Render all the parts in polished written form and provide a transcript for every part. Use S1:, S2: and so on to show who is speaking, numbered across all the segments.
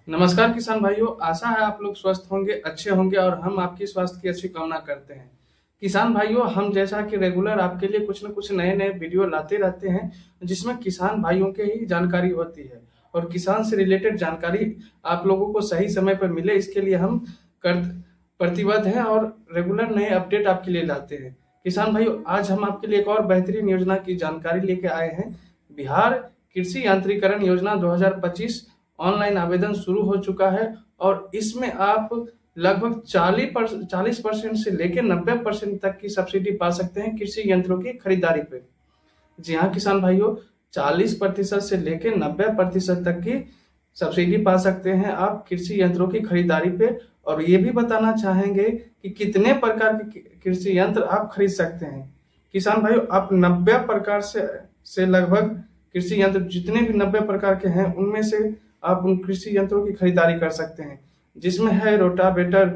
S1: नमस्कार किसान भाइयों, आशा है आप लोग स्वस्थ होंगे, अच्छे होंगे और हम आपकी स्वास्थ्य की अच्छी कामना करते हैं। किसान भाइयों, हम जैसा कि रेगुलर आपके लिए कुछ न कुछ नए-नए वीडियो लाते रहते हैं, जिसमें किसान भाइयों के ही जानकारी होती है और किसान से रिलेटेड जानकारी आप लोगों को सही समय पर मिले, इसके लिए हम कर प्रतिबद्ध हैं और रेगुलर नए अपडेट आपके लिए लाते हैं। किसान भाइयों, आज हम आपके लिए एक और बेहतरीन योजना की जानकारी लेके आए हैं। बिहार कृषि यांत्रिकरण योजना 2025 ऑनलाइन आवेदन शुरू हो चुका है और इसमें आप लगभग 40% से लेकर 90% तक की सब्सिडी पा सकते हैं कृषि यंत्रों की खरीदारी पे। जी हाँ किसान भाइयों, 40% से लेकर 90% तक की सब्सिडी पा सकते हैं आप कृषि यंत्रों की खरीदारी पे। और ये भी बताना चाहेंगे कि कितने प्रकार के कृषि यंत्र आप खरीद सकते हैं। किसान भाइयों, आप 90 प्रकार से लगभग कृषि यंत्र जितने भी 90 प्रकार के हैं, उनमें से आप उन कृषि यंत्रों की खरीदारी कर सकते हैं, जिसमें है रोटावेटर,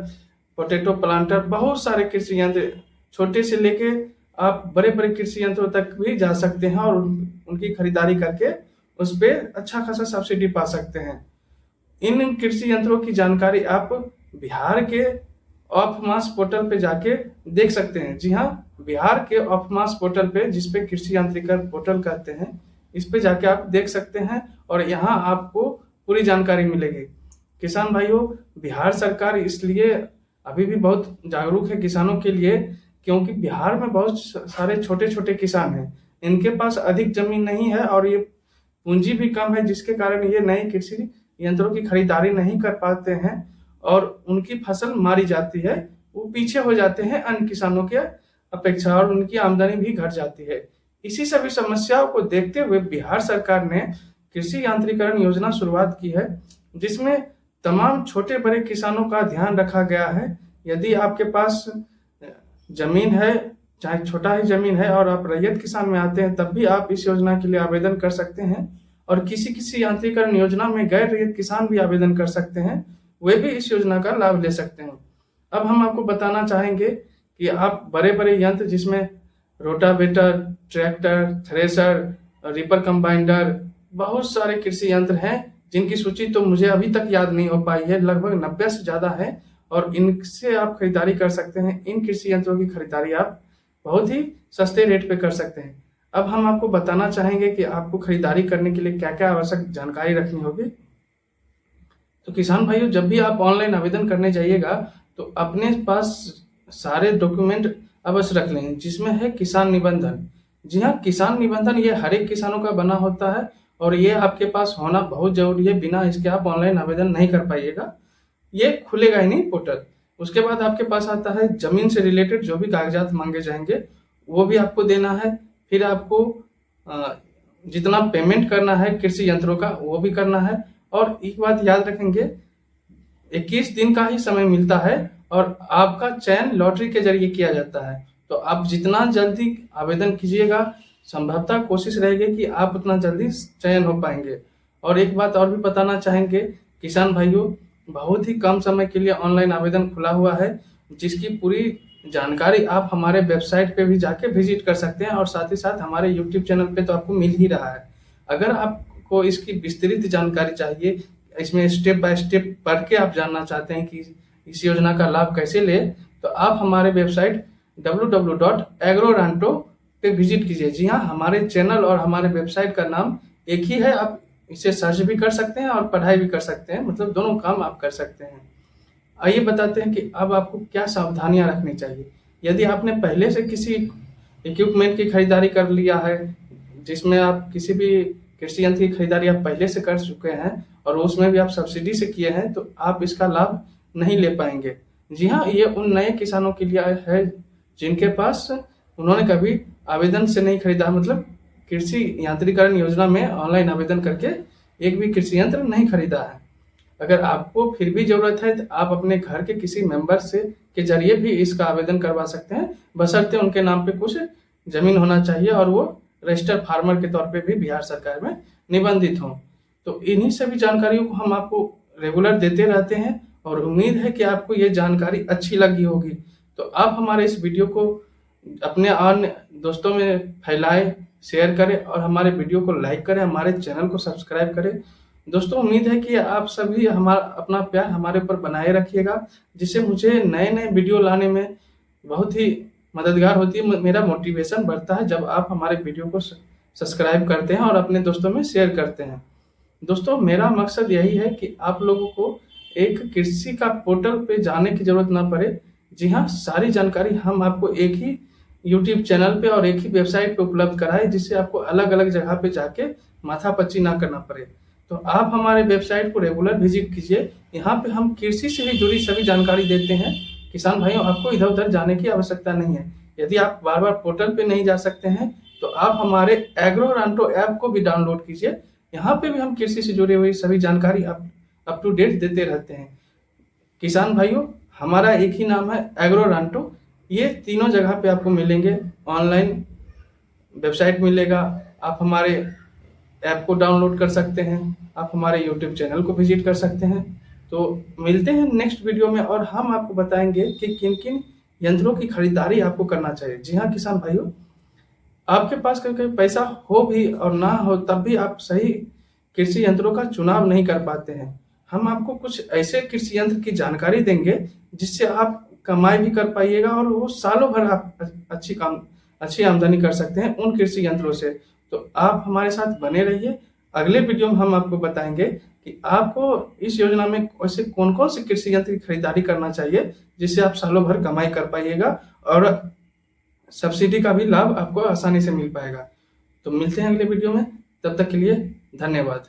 S1: पोटैटो प्लांटर, बहुत सारे कृषि यंत्र, छोटे से लेके आप बड़े-बड़े कृषि यंत्रों तक भी जा सकते हैं और उनकी खरीदारी करके उस पे अच्छा खासा सब्सिडी पा सकते हैं। इन कृषि यंत्रों की जानकारी आप बिहार के ऑफमास पोर्टल पे जाके देख सकते हैं। जी हाँ, बिहार के ऑफमास पोर्टल पे, जिसपे कृषि यांत्रिकरण पोर्टल कहते हैं, इस पे जाके आप देख सकते हैं और यहाँ आपको पूरी जानकारी मिलेगी। किसान भाइयों, बिहार सरकार इसलिए अभी भी बहुत जागरूक है किसानों के लिए, क्योंकि बिहार में बहुत सारे छोटे-छोटे किसान हैं। इनके पास अधिक जमीन नहीं है और ये पूंजी भी कम है, जिसके कारण ये नए कृषि यंत्रों की खरीदारी नहीं कर पाते हैं और उनकी फसल मारी जाती है। वो पीछे हो जाते हैं अन्य किसानों के अपेक्षा और उनकी आमदनी भी घट जाती है। इसी सभी समस्याओं को देखते हुए बिहार सरकार ने कृषि यांत्रिकरण योजना शुरुआत की है, जिसमें तमाम छोटे बड़े किसानों का ध्यान रखा गया है। यदि आपके पास जमीन है, चाहे छोटा ही जमीन है और आप रैयत किसान में आते हैं, तब भी आप इस योजना के लिए आवेदन कर सकते हैं और किसी यांत्रिकरण योजना में गैर रैयत किसान भी आवेदन कर सकते हैं, वे भी इस योजना का लाभ ले सकते हैं। अब हम आपको बताना चाहेंगे कि आप बड़े-बड़े यंत्र, जिसमें रोटावेटर, ट्रैक्टर, थ्रेशर, रीपर कंबाइंडर, बहुत सारे कृषि यंत्र हैं, जिनकी सूची तो मुझे अभी तक याद नहीं हो पाई है, लगभग 90 से ज़्यादा है और इनसे आप खरीदारी कर सकते हैं। इन कृषि यंत्रों की खरीदारी आप बहुत ही सस्ते रेट पे कर सकते हैं। अब हम आपको बताना चाहेंगे कि आपको खरीदारी करने के लिए क्या-क्या आवश्यक जानकारी रखनी होगी। तो किसान भाइयों, जब भी आप ऑनलाइन आवेदन करने जाइएगा, तो अपने पास सारे डॉक्यूमेंट अवश्य रख लें, जिसमें है किसान निबंधन। जी हाँ, किसान निबंधन ये हर एक किसानों का बना होता है और ये आपके पास होना बहुत ज़रूरी है। बिना इसके आप ऑनलाइन आवेदन नहीं कर पाइएगा, ये खुलेगा ही नहीं पोर्टल। उसके बाद आपके पास आता है ज़मीन से रिलेटेड जो भी कागज़ात माँगे जाएँगे, वो भी आपको देना है। फिर आपको जितना पेमेंट करना है कृषि यंत्रों का, वो भी करना है। और एक बात याद रखेंगे, 21 दिन का ही समय मिलता है और आपका चयन लॉटरी के ज़रिए किया जाता है। तो आप जितना जल्दी आवेदन कीजिएगा, संभवतः कोशिश रहेगी कि आप उतना जल्दी चयन हो पाएँगे। और एक बात और भी बताना चाहेंगे किसान भाइयों, बहुत ही कम समय के लिए ऑनलाइन आवेदन खुला हुआ है, जिसकी पूरी जानकारी आप हमारे वेबसाइट पे भी जाके विज़िट कर सकते हैं और साथ ही साथ हमारे यूट्यूब चैनल पे तो आपको मिल ही रहा है। अगर आपको इसकी विस्तृत जानकारी चाहिए, इसमें स्टेप बाय स्टेप पढ़ के आप जानना चाहते हैं कि इस योजना का लाभ कैसे लें, तो आप हमारे वेबसाइट www.agroranto पे विज़िट कीजिए। जी हाँ, हमारे चैनल और हमारे वेबसाइट का नाम एक ही है। आप इसे सर्च भी कर सकते हैं और पढ़ाई भी कर सकते हैं, मतलब दोनों काम आप कर सकते हैं। आइए बताते हैं कि अब आपको क्या सावधानियां रखनी चाहिए। यदि आपने पहले से किसी इक्विपमेंट की खरीदारी कर लिया है, जिसमें आप किसी भी कृषि यंत्र की खरीदारी आप पहले से कर चुके हैं और उसमें भी आप सब्सिडी से किए हैं, तो आप इसका लाभ नहीं ले पाएंगे। जी हाँ, ये उन नए किसानों के लिए है जिनके पास उन्होंने कभी आवेदन से नहीं खरीदा, मतलब कृषि यांत्रिकरण योजना में ऑनलाइन आवेदन करके एक भी कृषि यंत्र नहीं खरीदा है। अगर आपको फिर भी ज़रूरत है, तो आप अपने घर के किसी मेंबर से के ज़रिए भी इसका आवेदन करवा सकते हैं, बशर्ते उनके नाम पे कुछ ज़मीन होना चाहिए और वो रजिस्टर्ड फार्मर के तौर पे भी बिहार सरकार में निबंधित हों। तो इन्हीं सभी जानकारियों को हम आपको रेगुलर देते रहते हैं और उम्मीद है कि आपको ये जानकारी अच्छी लगी होगी। तो आप हमारे इस वीडियो को अपने अन्य दोस्तों में फैलाएँ, शेयर करें और हमारे वीडियो को लाइक करें, हमारे चैनल को सब्सक्राइब करें दोस्तों उम्मीद है कि आप सभी हमारा अपना प्यार हमारे ऊपर बनाए रखिएगा, जिससे मुझे नए-नए वीडियो लाने में बहुत ही मददगार होती है। मेरा मोटिवेशन बढ़ता है जब आप हमारे वीडियो को सब्सक्राइब करते हैं और अपने दोस्तों में शेयर करते हैं। दोस्तों मेरा मकसद यही है कि आप लोगों को एक कृषि का पोर्टल पे जाने की ज़रूरत ना पड़े। जी हाँ, सारी जानकारी हम आपको एक ही यूट्यूब चैनल पे और एक ही वेबसाइट पे उपलब्ध कराएँ, जिससे आपको अलग-अलग जगह पे जाके माथापच्ची ना करना पड़े। तो आप हमारे वेबसाइट को रेगुलर विज़िट कीजिए। यहाँ पे हम कृषि से ही जुड़ी सभी जानकारी देते हैं। किसान भाइयों, आपको इधर-उधर जाने की आवश्यकता नहीं है। यदि आप बार-बार पोर्टल पे नहीं जा सकते हैं, तो आप हमारे एग्रोरांटो ऐप को भी डाउनलोड कीजिए। यहाँ पे भी हम कृषि से जुड़ी हुई सभी जानकारी अप टू डेट देते रहते हैं। किसान भाइयों, हमारा एक ही नाम है एग्रोरांटो। ये तीनों जगह पे आपको मिलेंगे। ऑनलाइन वेबसाइट मिलेगा, आप हमारे ऐप को डाउनलोड कर सकते हैं, आप हमारे यूट्यूब चैनल को विजिट कर सकते हैं। तो मिलते हैं नेक्स्ट वीडियो में और हम आपको बताएंगे कि किन-किन यंत्रों की खरीदारी आपको करना चाहिए। जी हाँ किसान भाइयों, आपके पास कभी पैसा हो भी और ना हो तब भी आप सही कृषि यंत्रों का चुनाव नहीं कर पाते हैं। हम आपको कुछ ऐसे कृषि यंत्र की जानकारी देंगे जिससे आप कमाई भी कर पाइएगा और वो सालों भर आप अच्छी आमदनी कर सकते हैं उन कृषि यंत्रों से। तो आप हमारे साथ बने रहिए। अगले वीडियो में हम आपको बताएंगे कि आपको इस योजना में ऐसे कौन-कौन से कृषि यंत्र की खरीदारी करना चाहिए जिससे आप सालों भर कमाई कर पाइएगा और सब्सिडी का भी लाभ आपको आसानी से मिल पाएगा। तो मिलते हैं अगले वीडियो में, तब तक के लिए धन्यवाद।